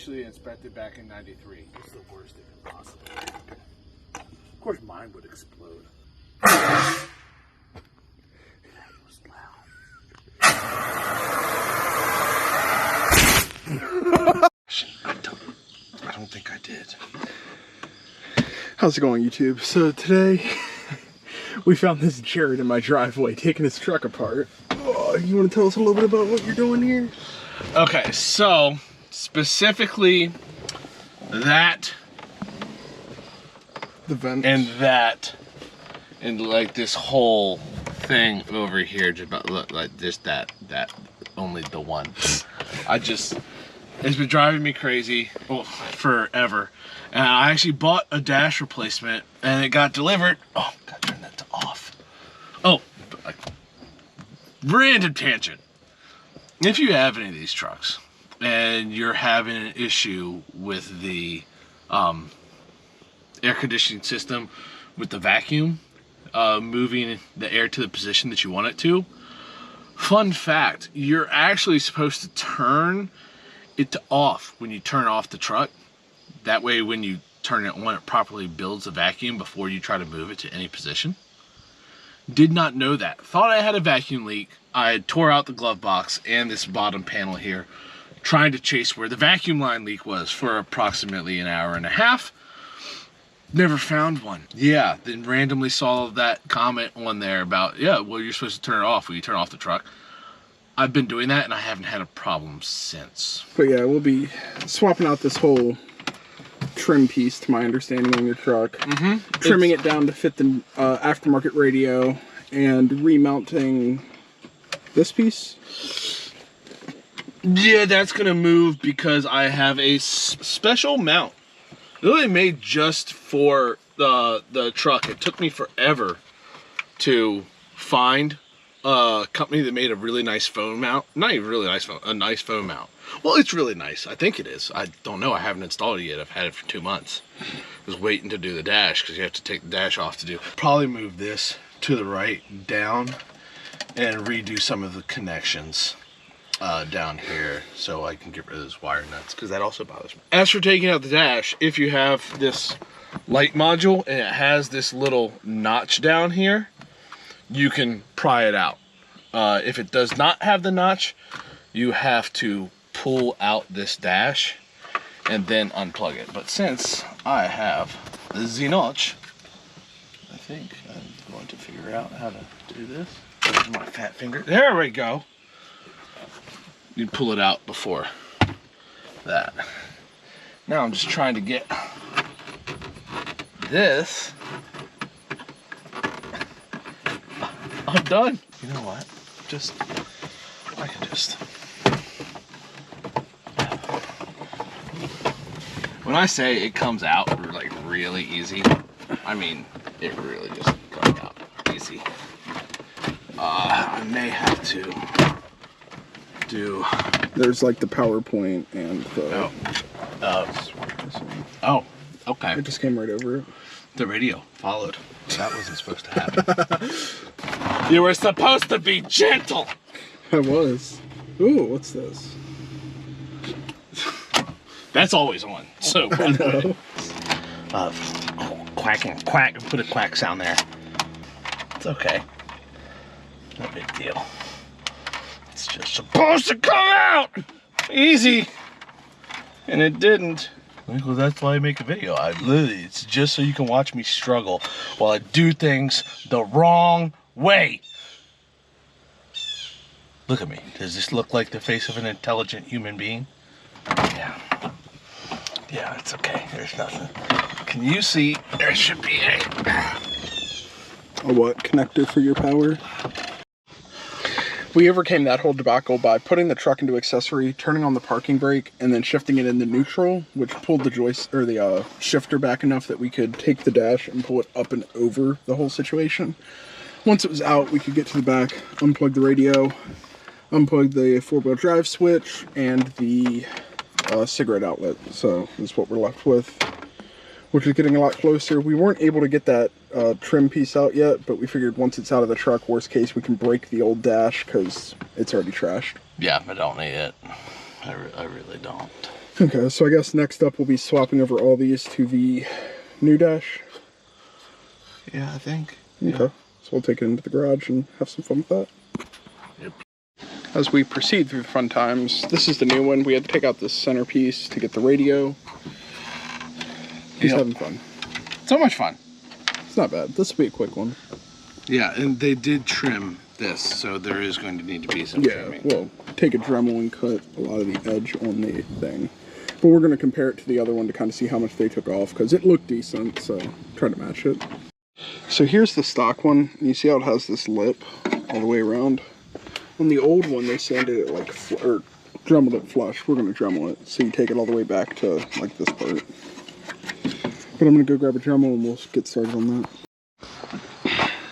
initially inspected back in '93. It's the worst it could possibly happen. Of course, mine would explode. That was loud. I don't think I did. How's it going, YouTube? So today we found this Jarret in my driveway taking his truck apart. Oh, you want to tell us a little bit about what you're doing here? Okay, so specifically that, the vent, and that, and like this whole thing over here, just about like just that only the one. It's been driving me crazy forever. And I actually bought a dash replacement and it got delivered. Oh, gotta turn that to off. Oh, random tangent. If you have any of these trucks and you're having an issue with the air conditioning system with the vacuum moving the air to the position that you want it to, fun fact, you're actually supposed to turn it to off when you turn off the truck. That way when you turn it on, it properly builds the vacuum before you try to move it to any position. Did not know that. Thought I had a vacuum leak. I tore out the glove box and this bottom panel here, trying to chase where the vacuum line leak was for approximately an hour and a half. Never found one. Yeah, then randomly saw that comment on there about, yeah, well, you're supposed to turn it off when you turn off the truck. I've been doing that and I haven't had a problem since. But yeah, we'll be swapping out this whole trim piece, to my understanding, on your truck. Trimming it down to fit the aftermarket radio and remounting this piece. Yeah, that's gonna move because I have a special mount really made just for the truck. It took me forever to find a company that made a really nice phone mount. Not even really nice phone, a nice phone mount. Well, it's really nice. I think it is. I don't know. I haven't installed it yet. I've had it for 2 months. I was waiting to do the dash because you have to take the dash off to do. Probably move this to the right down and redo some of the connections down here so I can get rid of those wire nuts because that also bothers me. As for taking out the dash, if you have this light module and it has this little notch down here, you can pry it out. If it does not have the notch, you have to pull out this dash and then unplug it. But since I have the notch, I think I'm going to figure out how to do this. There's my fat finger. There we go. You pull it out before that. Now I'm just trying to get this. I'm done. You know what? I can just. When I say it comes out like really easy, I mean it really just comes out easy. I may have to do. There's like the PowerPoint and the. Oh, okay. It just came right over it. The radio followed. That wasn't supposed to happen. You were supposed to be gentle. I was. Ooh, what's this? That's always on. So quacking, quack. Put a quack sound there. It's okay. No big deal. It's just supposed to come out easy, and it didn't. Well, that's why I make a video. It's just so you can watch me struggle while I do things the wrong way. Look at me. Does this look like the face of an intelligent human being? Yeah. Yeah, it's okay. There's nothing. Can you see? There should be a what? Connector for your power? We overcame that whole debacle by putting the truck into accessory, turning on the parking brake, and then shifting it into neutral, which pulled the joist or the shifter back enough that we could take the dash and pull it up and over the whole situation. Once it was out, we could get to the back, unplug the radio, unplug the 4-wheel drive switch, and the cigarette outlet. So that's what we're left with, which is getting a lot closer. We weren't able to get that trim piece out yet, but we figured once it's out of the truck, worst case, we can break the old dash because it's already trashed. Yeah, I don't need it. I really don't. Okay, so I guess next up we'll be swapping over all these to the new dash. Yeah, I think. Okay, Yeah. so we'll take it into the garage and have some fun with that. Yep. As we proceed through the fun times, this is the new one. We had to take out this centerpiece to get the radio. He's having fun. So much fun. It's not bad. This will be a quick one. Yeah, and they did trim this, so there is going to need to be some trimming. We'll take a Dremel and cut a lot of the edge on the thing. But we're going to compare it to the other one to kind of see how much they took off, because it looked decent, so try to match it. So here's the stock one. You see how it has this lip all the way around? On the old one, they sanded it like, or Dremeled it flush. We're going to Dremel it, so you take it all the way back to like this part. But I'm going to go grab a Dremel and we'll get started on that.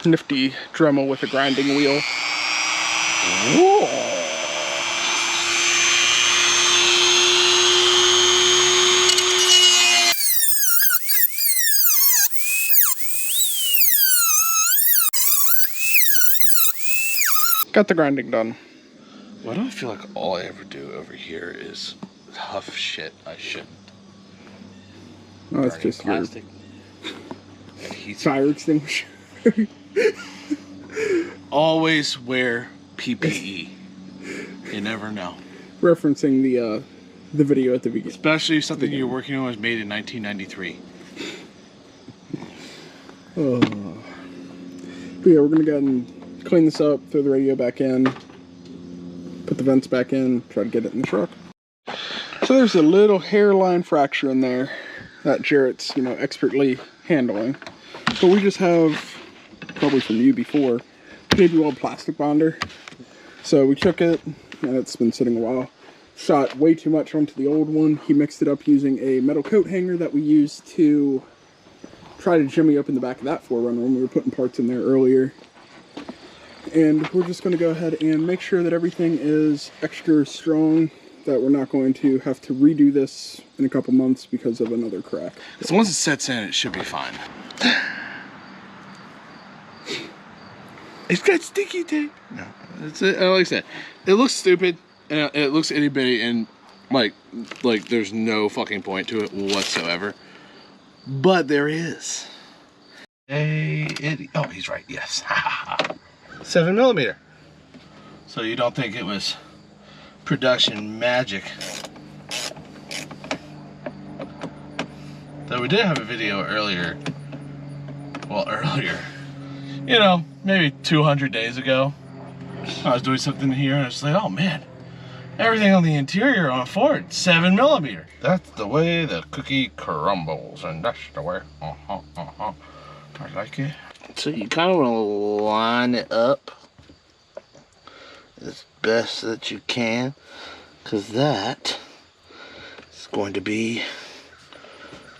Nifty Dremel with a grinding wheel. Whoa. Got the grinding done. Why do I feel like all I ever do over here is huff shit I shouldn't? Oh, it's just plastic. Fire extinguisher. Always wear PPE. You never know. Referencing the video at the beginning. Especially if something you're working on was made in 1993. Oh. But yeah, we're gonna go ahead and clean this up, throw the radio back in, put the vents back in, try to get it in the truck. So there's a little hairline fracture in there that Jarrett's, expertly handling. But we just have, probably from you before, maybe old plastic bonder. So we took it, and it's been sitting a while. Shot way too much onto the old one. He mixed it up using a metal coat hanger that we used to try to jimmy up in the back of that 4Runner when we were putting parts in there earlier. And we're just going to go ahead and make sure that everything is extra strong, that we're not going to have to redo this in a couple months because of another crack. So once it sets in, it should be fine. It's got sticky tape. No, it's like I said, it looks stupid and it looks itty bitty and like there's no fucking point to it whatsoever. But there is. Oh, he's right. Yes. 7mm. So you don't think it was production magic? Though we did have a video earlier. Well, earlier. Maybe 200 days ago. I was doing something here and I was like, oh man, everything on the interior on a Ford, 7mm. That's the way the cookie crumbles, and that's the way. I like it. So you kind of want to line it up as best that you can, because that is going to be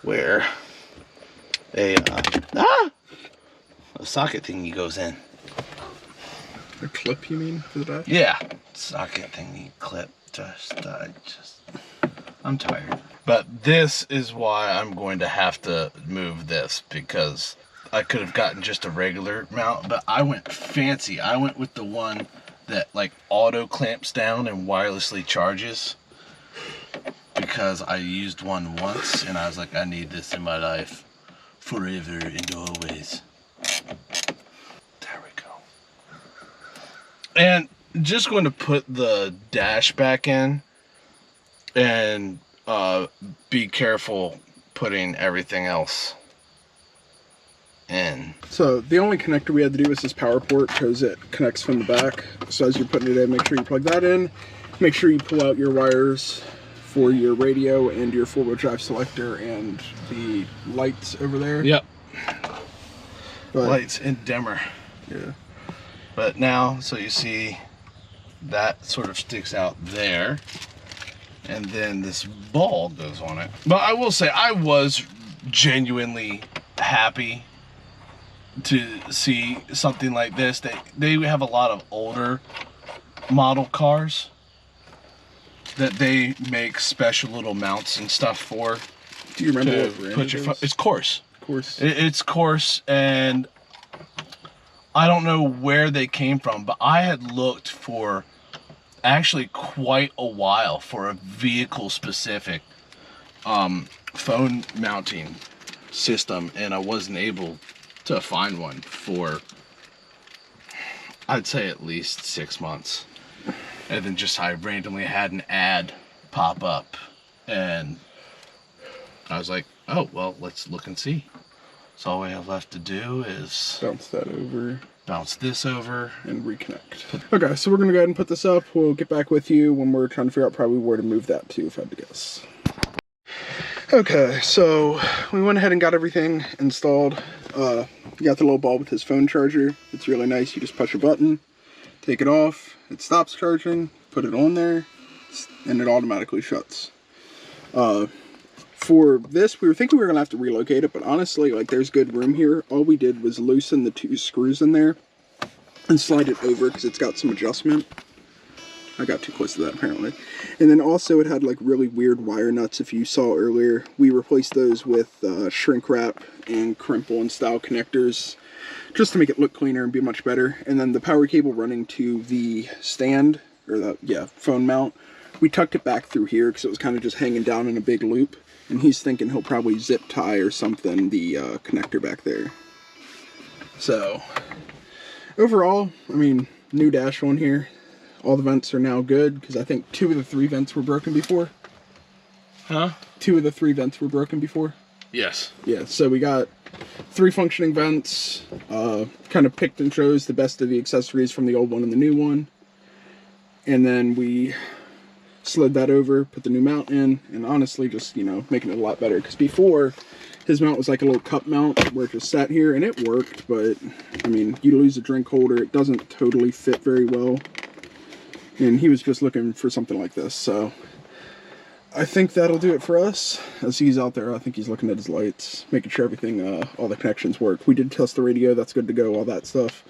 where a socket thingy goes in. A clip, you mean, for the dash? Yeah, socket thingy clip. I'm tired. But this is why I'm going to have to move this, because I could have gotten just a regular mount, but I went fancy. I went with the one that like auto clamps down and wirelessly charges, because I used one once and I was like, I need this in my life forever and always. There we go. And just going to put the dash back in and be careful putting everything else in. So the only connector we had to do was this power port, because it connects from the back. So as you're putting it in, make sure you plug that in. Make sure you pull out your wires for your radio and your 4-wheel drive selector and the lights over there. Yep. But, lights and dimmer. Yeah. But now, so you see that sort of sticks out there, and then this ball goes on it. But I will say, I was genuinely happy to see something like this. They have a lot of older model cars that they make special little mounts and stuff for. Do you remember what brand put your it's coarse. Coarse. It's coarse, and I don't know where they came from, but I had looked for actually quite a while for a vehicle specific phone mounting system, and I wasn't able to find one for, I'd say, at least 6 months. And then just I randomly had an ad pop up, and I was like, oh, well, let's look and see. So all we have left to do is bounce that over, bounce this over, and reconnect. Okay, so we're gonna go ahead and put this up. We'll get back with you when we're trying to figure out probably where to move that to, if I had to guess. Okay, so we went ahead and got everything installed. You got the little bulb with his phone charger. It's really nice. You just push a button, take it off, it stops charging, put it on there, and it automatically shuts. For this, we were thinking we were gonna have to relocate it, but honestly, like, there's good room here. All we did was loosen the 2 screws in there and slide it over because it's got some adjustment. I got too close to that apparently. And then also it had like really weird wire nuts. If you saw earlier, we replaced those with shrink wrap and crimple and style connectors just to make it look cleaner and be much better. And then the power cable running to the stand, or the, yeah, phone mount, we tucked it back through here because it was kind of just hanging down in a big loop. And he's thinking he'll probably zip tie or something the connector back there. So overall, I mean, new dash on here. All the vents are now good because I think 2 of the 3 vents were broken before. Huh? 2 of the 3 vents were broken before. Yes. Yeah, so we got 3 functioning vents. Kind of picked and chose the best of the accessories from the old one and the new one. And then we slid that over, put the new mount in, and honestly just, you know, making it a lot better. Because before, his mount was like a little cup mount where it just sat here, and it worked, but, I mean, you lose a drink holder, it doesn't totally fit very well. And he was just looking for something like this, so I think that'll do it for us. As he's out there, I think he's looking at his lights, making sure everything, all the connections work. We did test the radio, that's good to go, all that stuff.